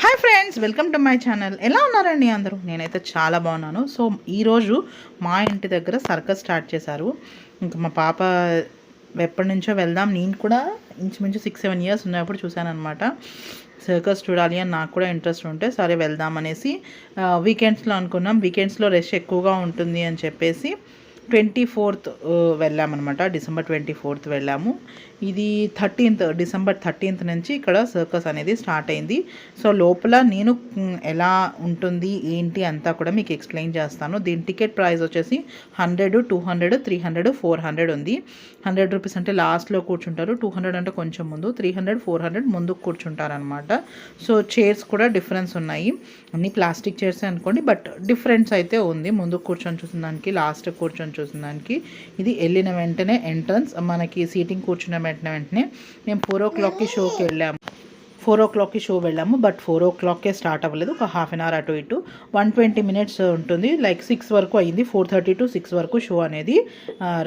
Hi friends, welcome to my channel. ఎలా ఉన్నారండి అందరూ? నేనైతే చాలా బాగున్నాను. సో ఈరోజు మా ఇంటి దగ్గర సర్కస్ స్టార్ట్ చేశారు. ఇంకా మా పాప ఎప్పటి నుంచో వెళ్దాం, నేను కూడా ఇంచుమించు 6-7 ఇయర్స్ ఉన్నప్పుడు చూశాను అనమాట. సర్కస్ చూడాలి అని నాకు కూడా ఇంట్రెస్ట్ ఉంటే సరే వెళ్దాం అనేసి వీకెండ్స్లో అనుకున్నాం. వీకెండ్స్లో రష్ ఎక్కువగా ఉంటుంది అని చెప్పేసి 24th వెళ్ళామన్నమాట. డిసెంబర్ 24th వెళ్ళాము. ఇది డిసెంబర్ 13th నుంచి ఇక్కడ సర్కస్ అనేది స్టార్ట్ అయింది. సో లోపల నేను ఎలా ఉంటుంది ఏంటి అంతా కూడా మీకు ఎక్స్ప్లెయిన్ చేస్తాను. దీని టికెట్ ప్రైస్ వచ్చేసి 100, 200, 300, 400 ఉంది. 100 రూపీస్ అంటే లాస్ట్లో కూర్చుంటారు, 200 అంటే కొంచెం ముందు, 300, 400 ముందుకు కూర్చుంటారు అనమాట. సో చైర్స్ కూడా డిఫరెన్స్ ఉన్నాయి. అన్ని ప్లాస్టిక్ చైర్స్ అనుకోండి, బట్ డిఫరెన్స్ అయితే ఉంది. ముందుకు కూర్చొని చూసిన దానికి, లాస్ట్ కూర్చొని చూసిన దానికి. ఇది వెళ్ళిన వెంటనే ఎంట్రన్స్. మనకి సీటింగ్ కూర్చున్న వెంటనే మేము 4 o'clockకి షోకి వెళ్ళాము. 4 o'clockకి షో వెళ్ళాము, బట్ 4 o'clockకే స్టార్ట్ అవ్వలేదు. ఒక హాఫ్ అన్ అవర్ అటు ఇటు 120 minutes ఉంటుంది. లైక్ 6 వరకు అయింది. 4:30 to 6 వరకు షో అనేది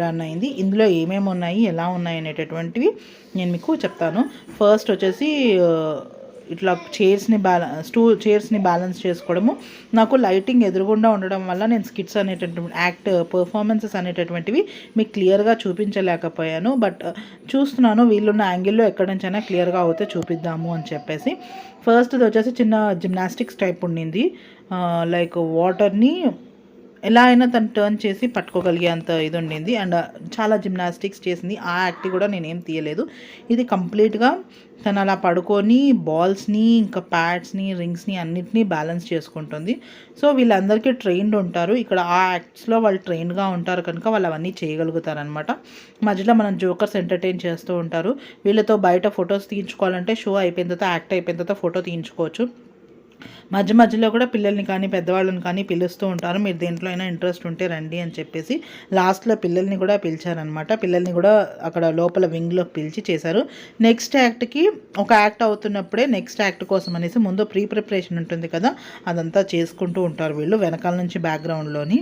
రన్ అయింది. ఇందులో ఏమేమి ఉన్నాయి, ఎలా ఉన్నాయి అనేటటువంటివి నేను మీకు చెప్తాను. ఫస్ట్ వచ్చేసి ఇట్లా చైర్స్ని బ్యాలెన్స్ చేసుకోవడము. నాకు లైటింగ్ ఎదురుగుండా ఉండడం వల్ల నేను స్కిట్స్ అనేటటువంటి పర్ఫార్మెన్సెస్ అనేటటువంటివి మీకు క్లియర్గా చూపించలేకపోయాను. బట్ చూస్తున్నాను వీళ్ళున్న యాంగిల్లో ఎక్కడి నుంచైనా క్లియర్గా అవుతే చూపిద్దాము అని చెప్పేసి. ఫస్ట్ది వచ్చేసి చిన్న జిమ్నాస్టిక్స్ టైప్ ఉండింది. లైక్ వాటర్ని ఎలా అయినా తను టర్న్ చేసి పట్టుకోగలిగే అంత ఇది ఉండింది. అండ్ చాలా జిమ్నాస్టిక్స్ చేసింది. ఆ యాక్ట్ కూడా నేనేం తీయలేదు. ఇది కంప్లీట్గా తను అలా పడుకొని బాల్స్ని, ఇంకా ప్యాడ్స్ని, రింగ్స్ని అన్నిటినీ బ్యాలెన్స్ చేసుకుంటుంది. సో వీళ్ళందరికీ ట్రైన్డ్ ఉంటారు. ఇక్కడ ఆ యాక్ట్స్లో వాళ్ళు ట్రైన్డ్గా ఉంటారు కనుక వాళ్ళు అవన్నీ చేయగలుగుతారనమాట. మధ్యలో మనం జోకర్స్ ఎంటర్టైన్ చేస్తూ ఉంటారు. వీళ్ళతో బయట ఫొటోస్ తీయించుకోవాలంటే షో అయిపోయిన తర్వాత, యాక్ట్ అయిపోయిన తర్వాత ఫోటో తీయించుకోవచ్చు. మధ్యలో కూడా పిల్లల్ని కానీ పెద్దవాళ్ళని కానీ పిలుస్తూ ఉంటారు. మీరు దేంట్లో అయినా ఇంట్రెస్ట్ ఉంటే రండి అని చెప్పేసి లాస్ట్లో పిల్లల్ని కూడా పిలిచారనమాట. పిల్లల్ని కూడా అక్కడ లోపల వింగ్లోకి పిలిచి చేశారు. నెక్స్ట్ యాక్ట్కి ఒక యాక్ట్ అవుతున్నప్పుడే నెక్స్ట్ యాక్ట్ కోసం అనేసి ముందు ప్రిపరేషన్ ఉంటుంది కదా, అదంతా చేసుకుంటూ ఉంటారు వీళ్ళు వెనకాల నుంచి బ్యాక్గ్రౌండ్లోని.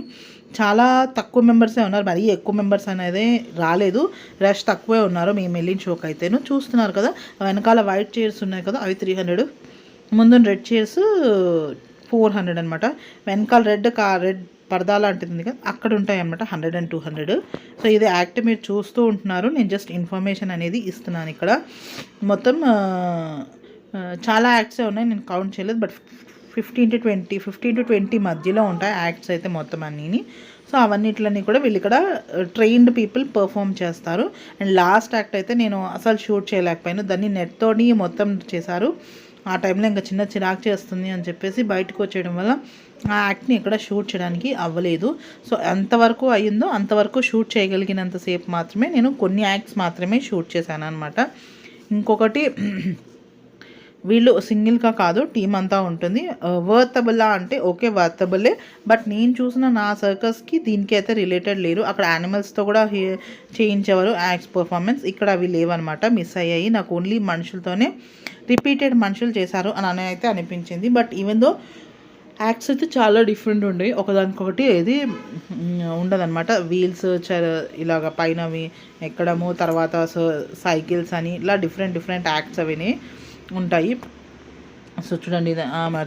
చాలా తక్కువ మెంబర్సే ఉన్నారు, మరీ ఎక్కువ మెంబర్స్ అనేది రాలేదు. రష్ తక్కువే ఉన్నారు. మేము వెళ్ళిన షోకి అయితేను చూస్తున్నారు కదా, వెనకాల వైట్ చైర్స్ ఉన్నాయి కదా, అవి 300, ముందు రెడ్ చైర్స్ 400 అనమాట. వెనకాల రెడ్ పరదా లాంటిది ఉంది కదా, అక్కడ ఉంటాయి అన్నమాట 100 and 200. సో ఇది యాక్ట్ మీరు చూస్తూ ఉంటున్నారు. నేను జస్ట్ ఇన్ఫర్మేషన్ అనేది ఇస్తున్నాను. ఇక్కడ మొత్తం చాలా యాక్ట్సే ఉన్నాయి, నేను కౌంట్ చేయలేదు. బట్ 15 to 20 మధ్యలో ఉంటాయి యాక్ట్స్ అయితే మొత్తం అన్నీని. సో అవన్నిట్లన్నీ కూడా వీళ్ళు ఇక్కడ ట్రైన్డ్ పీపుల్ పర్ఫామ్ చేస్తారు. అండ్ లాస్ట్ యాక్ట్ అయితే నేను అసలు షూట్ చేయలేకపోయాను. దాన్ని నెట్తోని మొత్తం చేశారు. ఆ టైంలో ఇంకా చిన్న చిరాకు చేస్తుంది అని చెప్పేసి బయటకు వచ్చేయడం వల్ల ఆ యాక్ట్ని ఇక్కడ షూట్ చేయడానికి అవ్వలేదు. సో ఎంతవరకు అయ్యిందో అంతవరకు షూట్ చేయగలిగినంతసేపు మాత్రమే నేను కొన్ని యాక్ట్స్ మాత్రమే షూట్ చేశాను అనమాట. ఇంకొకటి, వీళ్ళు సింగిల్గా కాదు, టీం అంతా ఉంటుంది. వర్తబుల్లా అంటే ఓకే, వర్తబుల్లే. బట్ నేను చూసిన నా సర్కస్కి దీనికి అయితే రిలేటెడ్ లేరు. అక్కడ యానిమల్స్తో కూడా చేయించేవారు యాక్ట్స్ పర్ఫార్మెన్స్. ఇక్కడ అవి లేవన్నమాట, మిస్ అయ్యాయి. నాకు ఓన్లీ మనుషులతోనే రిపీటెడ్ మనుషులు చేశారు అని అయితే అనిపించింది. బట్ ఈవెన్ దో యాక్ట్స్ అయితే చాలా డిఫరెంట్ ఉండేవి, ఒకదానికొకటి ఏది ఉండదన్నమాట. వీల్స్ ఇలాగ పైనవి ఎక్కడము, తర్వాత సైకిల్స్ అని ఇలా డిఫరెంట్ యాక్ట్స్ అవిని ఉంటాయి. సో చూడండి, ఇది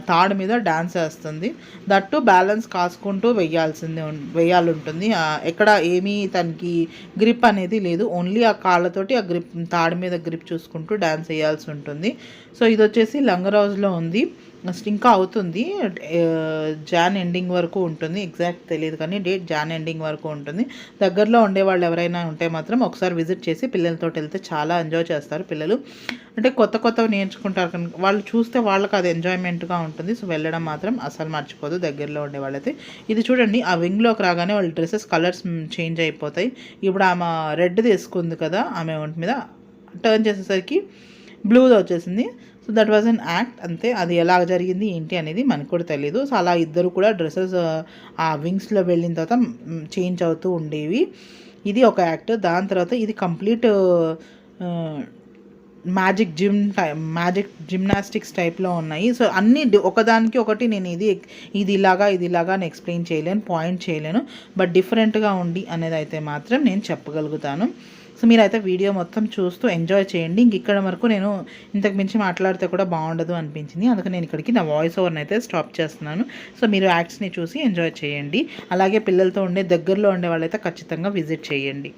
తాడు మీద డ్యాన్స్ వేస్తుంది. దట్టు బ్యాలెన్స్ కాసుకుంటూ వెయ్యాలి ఉంటుంది. ఎక్కడ ఏమీ తనకి గ్రిప్ అనేది లేదు. ఓన్లీ ఆ కాళ్ళతోటి ఆ గ్రిప్, తాడు మీద గ్రిప్ చూసుకుంటూ డ్యాన్స్ వేయాల్సి ఉంటుంది. సో ఇది వచ్చేసి లంగరౌజ్లో ఉంది. ఇంకా అవుతుంది, జాన్ ఎండింగ్ వరకు ఉంటుంది. ఎగ్జాక్ట్ తెలియదు కానీ డేట్ జాన్ ఎండింగ్ వరకు ఉంటుంది. దగ్గరలో ఉండేవాళ్ళు ఎవరైనా ఉంటే మాత్రం ఒకసారి విజిట్ చేసి పిల్లలతో వెళ్తే చాలా ఎంజాయ్ చేస్తారు పిల్లలు. అంటే కొత్తవి నేర్చుకుంటారు కనుక వాళ్ళు చూస్తే వాళ్ళకి అది ఎంజాయ్మెంట్గా ఉంటుంది. సో వెళ్ళడం మాత్రం అసలు మర్చిపోదు దగ్గరలో ఉండే వాళ్ళైతే. ఇది చూడండి, ఆ వింగ్లోకి రాగానే వాళ్ళ డ్రెస్సెస్ కలర్స్ చేంజ్ అయిపోతాయి. ఇప్పుడు ఆమె రెడ్ తీసుకుంది కదా, ఆమె ఒంటి మీద టర్న్ చేసేసరికి బ్లూగా వచ్చేసింది. So that was an act, అంతే. అది ఎలా జరిగింది ఏంటి అనేది మనకు కూడా తెలీదు. సో అలా ఇద్దరు కూడా డ్రెస్సెస్ ఆ వింగ్స్లో వెళ్ళిన తర్వాత చేంజ్ అవుతూ ఉండేవి. ఇది ఒక యాక్ట్. దాని తర్వాత ఇది కంప్లీట్ మ్యాజిక్ జిమ్నాస్టిక్స్ టైప్లో ఉన్నాయి. సో అన్నీ ఒకదానికి ఒకటి నేను ఇది ఇలాగా అని ఎక్స్ప్లెయిన్ చేయలేను, పాయింట్ చేయలేను. బట్ డిఫరెంట్గా ఉంది అనేది అయితే మాత్రం నేను చెప్పగలుగుతాను. సో మీరైతే వీడియో మొత్తం చూస్తూ ఎంజాయ్ చేయండి. ఇక్కడ వరకు నేను ఇంతకు మించి మాట్లాడితే కూడా బాగుండదు అనిపించింది, అందుకే నేను ఇక్కడికి నా వాయిస్ ఓవర్ని అయితే స్టాప్ చేస్తున్నాను. సో మీరు యాక్ట్స్ని చూసి ఎంజాయ్ చేయండి. అలాగే పిల్లలతో దగ్గరలో ఉండే వాళ్ళైతే ఖచ్చితంగా విజిట్ చేయండి.